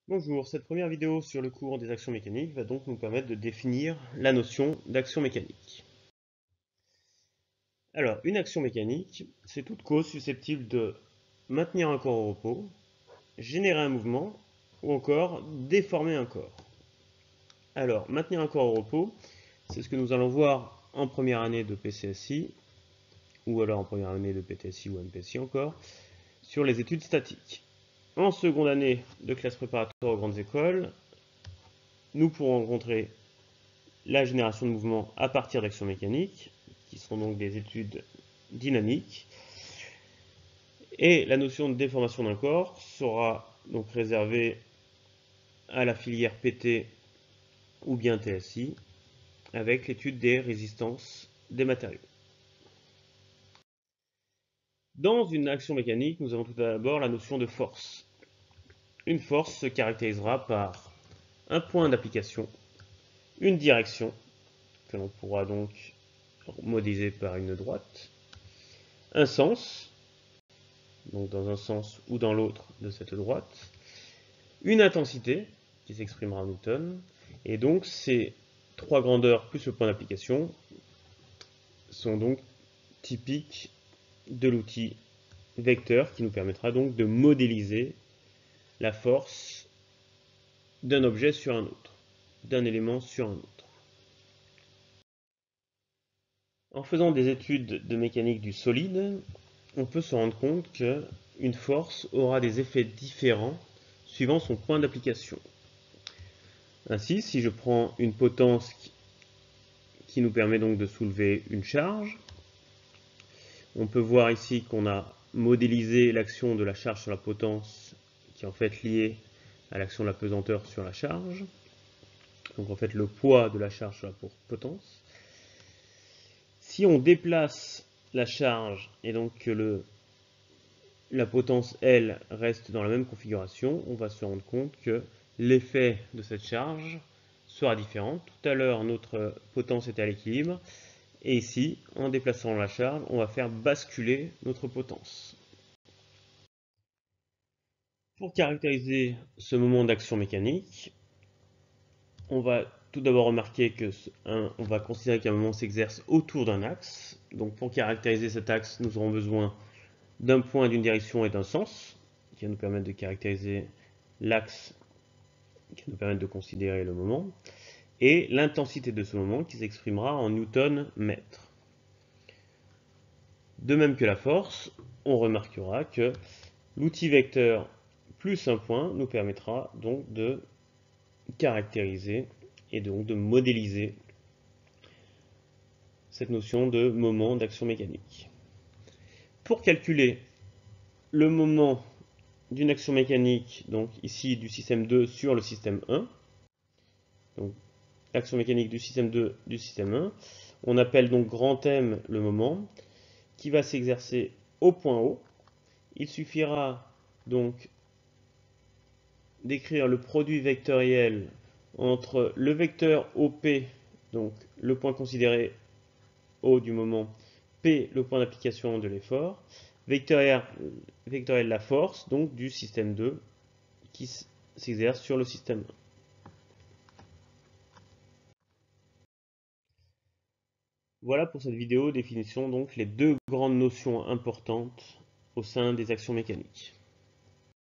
Bonjour, cette première vidéo sur le cours des actions mécaniques va donc nous permettre de définir la notion d'action mécanique. Alors, une action mécanique, c'est toute cause susceptible de maintenir un corps au repos, générer un mouvement ou encore déformer un corps. Alors, maintenir un corps au repos, c'est ce que nous allons voir en première année de PCSI ou alors en première année de PTSI ou MPSI encore, sur les études statiques. En seconde année de classe préparatoire aux grandes écoles, nous pourrons rencontrer la génération de mouvements à partir d'actions mécaniques, qui sont donc des études dynamiques. Et la notion de déformation d'un corps sera donc réservée à la filière PT ou bien TSI, avec l'étude des résistances des matériaux. Dans une action mécanique, nous avons tout d'abord la notion de force. Une force se caractérisera par un point d'application, une direction, que l'on pourra donc modéliser par une droite, un sens, donc dans un sens ou dans l'autre de cette droite, une intensité qui s'exprimera en newton, et donc ces trois grandeurs plus le point d'application sont donc typiques de l'outil vecteur qui nous permettra donc de modéliser la force d'un objet sur un autre, d'un élément sur un autre. En faisant des études de mécanique du solide, on peut se rendre compte qu'une force aura des effets différents suivant son point d'application. Ainsi, si je prends une potence qui nous permet donc de soulever une charge, on peut voir ici qu'on a modélisé l'action de la charge sur la potence qui est en fait liée à l'action de la pesanteur sur la charge, donc en fait le poids de la charge sur la potence. Si on déplace la charge et donc que la potence, elle, reste dans la même configuration, on va se rendre compte que l'effet de cette charge sera différent. Tout à l'heure, notre potence était à l'équilibre, et ici, en déplaçant la charge, on va faire basculer notre potence. Pour caractériser ce moment d'action mécanique, on va tout d'abord remarquer on va considérer qu'un moment s'exerce autour d'un axe. Donc pour caractériser cet axe, nous aurons besoin d'un point, d'une direction et d'un sens, qui va nous permettre de caractériser l'axe, qui va nous permettre de considérer le moment, et l'intensité de ce moment qui s'exprimera en newton-mètre. De même que la force, on remarquera que l'outil vecteur plus un point nous permettra donc de caractériser et donc de modéliser cette notion de moment d'action mécanique. Pour calculer le moment d'une action mécanique, donc ici du système 2 sur le système 1, donc l'action mécanique du système 2 du système 1, on appelle donc grand M le moment qui va s'exercer au point O. Il suffira donc d'écrire le produit vectoriel entre le vecteur OP, donc le point considéré O du moment, P le point d'application de l'effort, vectoriel la force donc du système 2 qui s'exerce sur le système 1. Voilà pour cette vidéo définition donc les deux grandes notions importantes au sein des actions mécaniques.